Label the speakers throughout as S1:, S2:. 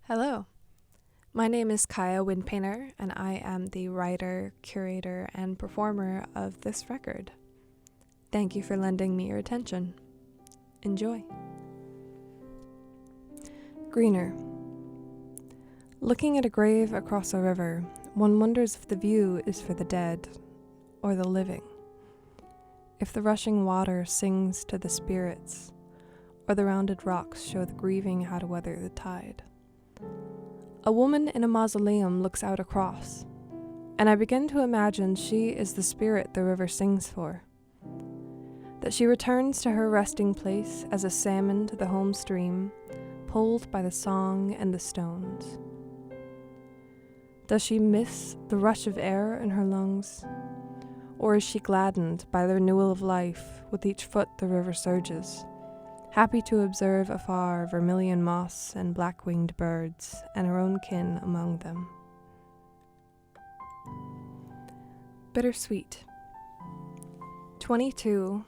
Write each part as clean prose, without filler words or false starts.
S1: Hello, my name is Kaya Windpainter, and I am the writer, curator, and performer of this record. Thank you for lending me your attention. Enjoy. Greener. Looking at a grave across a river, one wonders if the view is for the dead or the living. If the rushing water sings to the spirits, or the rounded rocks show the grieving how to weather the tide. A woman in a mausoleum looks out across, and I begin to imagine she is the spirit the river sings for. That she returns to her resting place as a salmon to the home stream, pulled by the song and the stones. Does she miss the rush of air in her lungs? Or is she gladdened by the renewal of life with each foot the river surges? Happy to observe afar vermilion moss and black-winged birds, and her own kin among them. Bittersweet. 22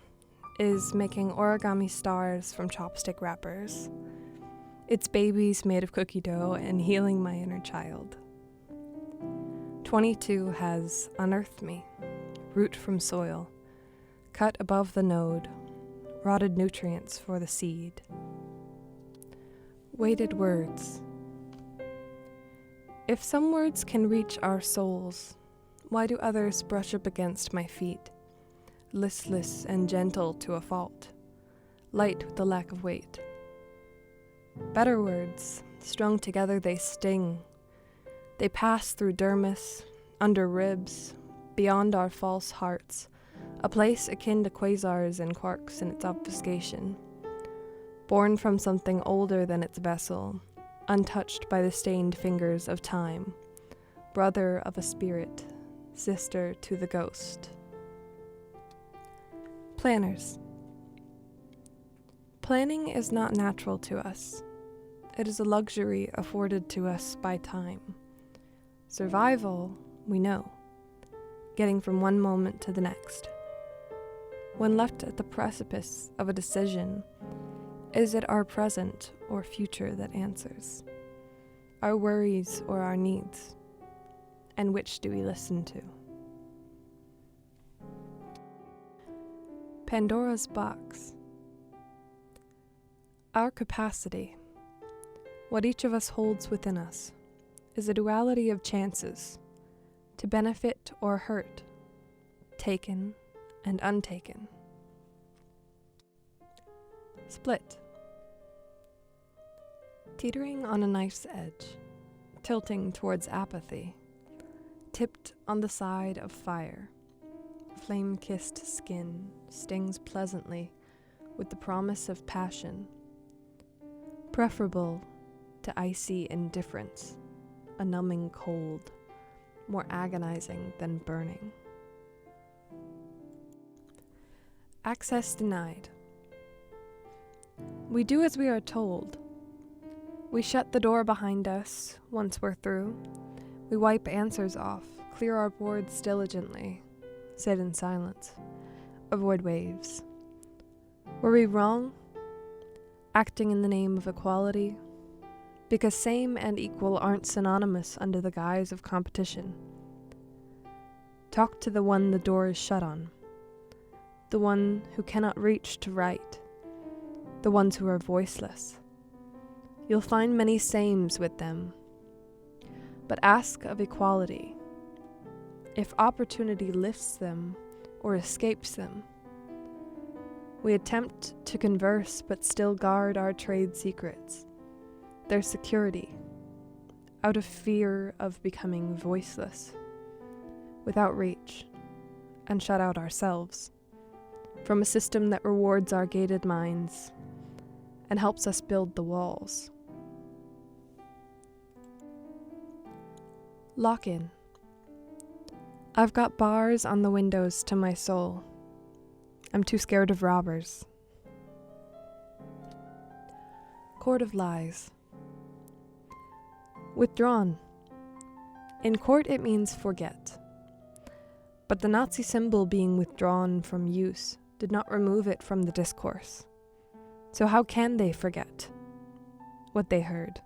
S1: is making origami stars from chopstick wrappers. It's babies made of cookie dough and healing my inner child. 22 has unearthed me, root from soil, cut above the node, rotted nutrients for the seed. Weighted words. If some words can reach our souls, why do others brush up against my feet, listless and gentle to a fault, light with the lack of weight? Better words, strung together they sting. They pass through dermis, under ribs, beyond our false hearts, a place akin to quasars and quarks in its obfuscation, born from something older than its vessel, untouched by the stained fingers of time, brother of a spirit, sister to the ghost. Planners. Planning is not natural to us. It is a luxury afforded to us by time. Survival, we know, getting from one moment to the next. When left at the precipice of a decision, is it our present or future that answers? Our worries or our needs? And which do we listen to? Pandora's box. Our capacity, what each of us holds within us, is a duality of chances, to benefit or hurt, taken and untaken. Split. Teetering on a knife's edge, tilting towards apathy, tipped on the side of fire, flame-kissed skin stings pleasantly with the promise of passion, preferable to icy indifference, a numbing cold, more agonizing than burning. Access denied. We do as we are told. We shut the door behind us once we're through. We wipe answers off, clear our boards diligently, sit in silence, avoid waves. Were we wrong? Acting in the name of equality? Because same and equal aren't synonymous under the guise of competition. Talk to the one the door is shut on. The one who cannot reach to write, the ones who are voiceless. You'll find many sames with them, but ask of equality. If opportunity lifts them or escapes them, we attempt to converse but still guard our trade secrets, their security, out of fear of becoming voiceless, without reach, and shut out ourselves from a system that rewards our gated minds and helps us build the walls. Lock-in. I've got bars on the windows to my soul. I'm too scared of robbers. Court of lies. Withdrawn. In court it means forget. But the Nazi symbol being withdrawn from use did not remove it from the discourse. So how can they forget what they heard?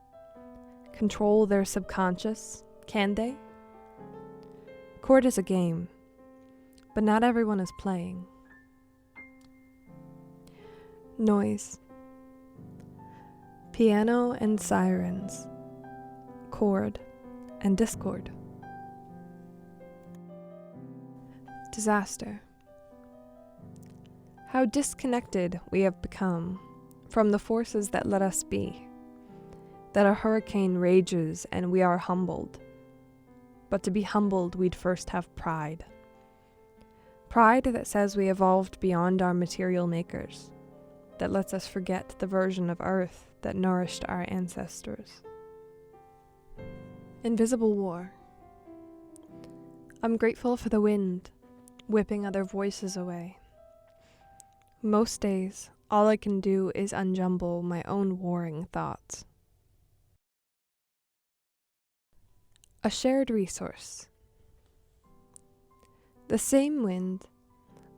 S1: control their subconscious, can they? Chord is a game, but not everyone is playing. Noise. Piano and sirens. Chord and discord. Disaster. How disconnected we have become from the forces that let us be. That a hurricane rages and we are humbled. But to be humbled, we'd first have pride. Pride that says we evolved beyond our material makers, that lets us forget the version of Earth that nourished our ancestors. Invisible war. I'm grateful for the wind, whipping other voices away. Most days, all I can do is unjumble my own warring thoughts. A shared resource. The same wind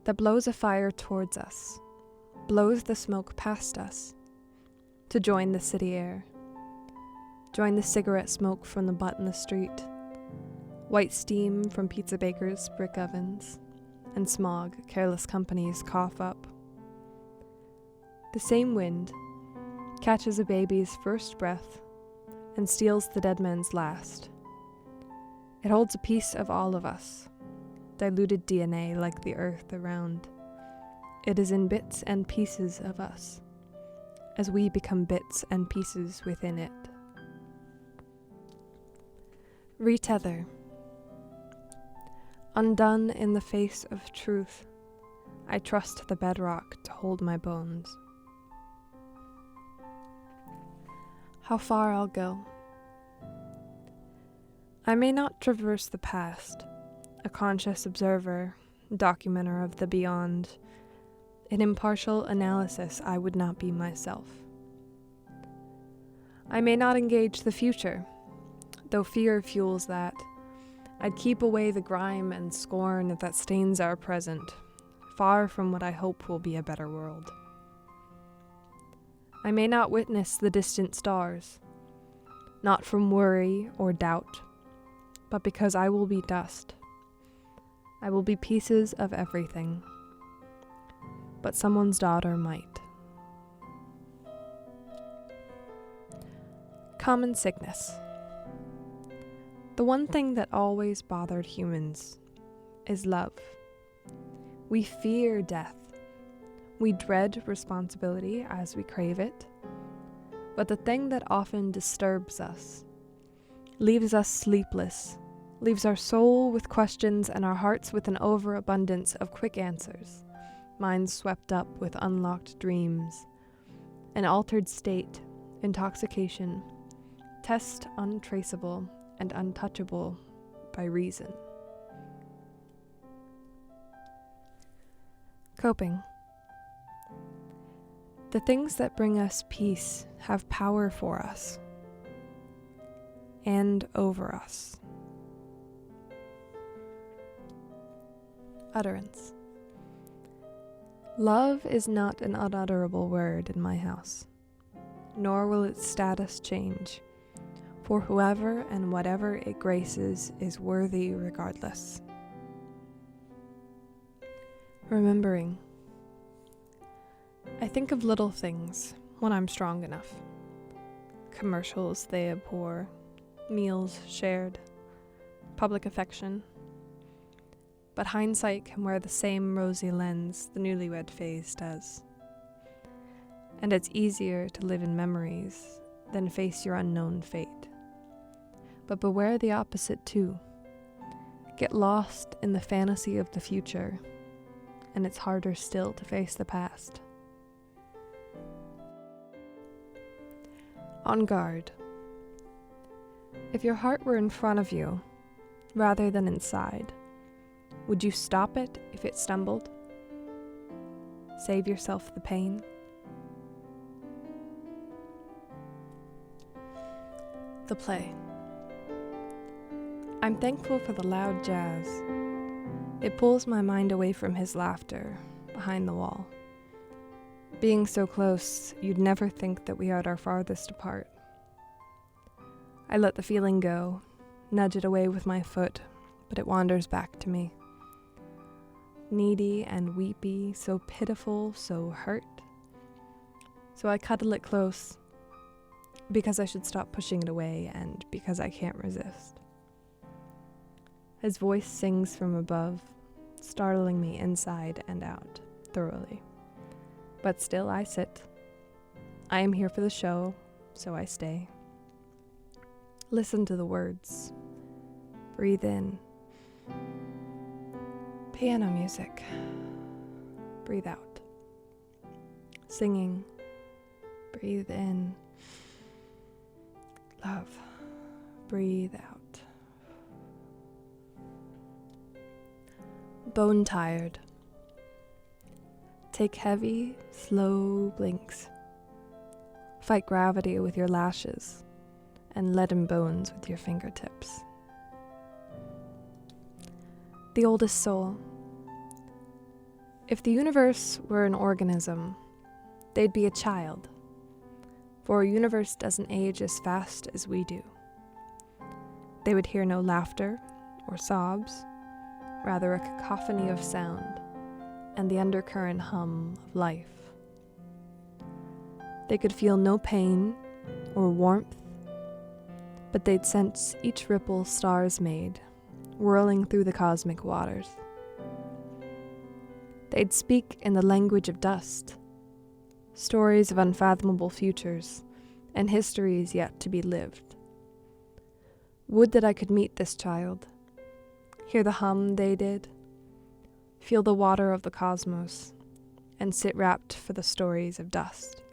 S1: that blows a fire towards us, blows the smoke past us, to join the city air. Join the cigarette smoke from the butt in the street, white steam from pizza bakers' brick ovens, and smog careless companies cough up. The same wind catches a baby's first breath and steals the dead man's last. It holds a piece of all of us, diluted DNA like the earth around. It is in bits and pieces of us, as we become bits and pieces within it. Retether. Undone in the face of truth, I trust the bedrock to hold my bones. How far I'll go. I may not traverse the past, a conscious observer, documenter of the beyond. In impartial analysis, I would not be myself. I may not engage the future, though fear fuels that. I'd keep away the grime and scorn that stains our present, far from what I hope will be a better world. I may not witness the distant stars, not from worry or doubt, but because I will be dust. I will be pieces of everything, but someone's daughter might. Common sickness. The one thing that always bothered humans is love. We fear death. We dread responsibility as we crave it. But the thing that often disturbs us, leaves us sleepless, leaves our soul with questions and our hearts with an overabundance of quick answers, minds swept up with unlocked dreams, an altered state, intoxication, test untraceable and untouchable by reason. Coping. The things that bring us peace have power for us and over us. Utterance. Love is not an unutterable word in my house, nor will its status change, for whoever and whatever it graces is worthy regardless. Remembering. I think of little things when I'm strong enough. Commercials they abhor, meals shared, public affection. But hindsight can wear the same rosy lens the newlywed phase does. And it's easier to live in memories than face your unknown fate. But beware the opposite too. Get lost in the fantasy of the future, and it's harder still to face the past. On guard. If your heart were in front of you, rather than inside, would you stop it if it stumbled? Save yourself the pain? The play. I'm thankful for the loud jazz. It pulls my mind away from his laughter behind the wall. Being so close, you'd never think that we are at our farthest apart. I let the feeling go, nudge it away with my foot, but it wanders back to me. Needy and weepy, so pitiful, so hurt. So I cuddle it close, because I should stop pushing it away and because I can't resist. His voice sings from above, startling me inside and out, thoroughly. But still I sit. I am here for the show, so I stay. Listen to the words. Breathe in. Piano music. Breathe out. Singing. Breathe in. Love. Breathe out. Bone tired. Take heavy, slow blinks. Fight gravity with your lashes and leaden bones with your fingertips. The oldest soul. If the universe were an organism, they'd be a child, for a universe doesn't age as fast as we do. They would hear no laughter or sobs, rather a cacophony of sound and the undercurrent hum of life. They could feel no pain or warmth, but they'd sense each ripple stars made, whirling through the cosmic waters. They'd speak in the language of dust, stories of unfathomable futures and histories yet to be lived. Would that I could meet this child, hear the hum they did, feel the water of the cosmos, and sit wrapped for the stories of dust.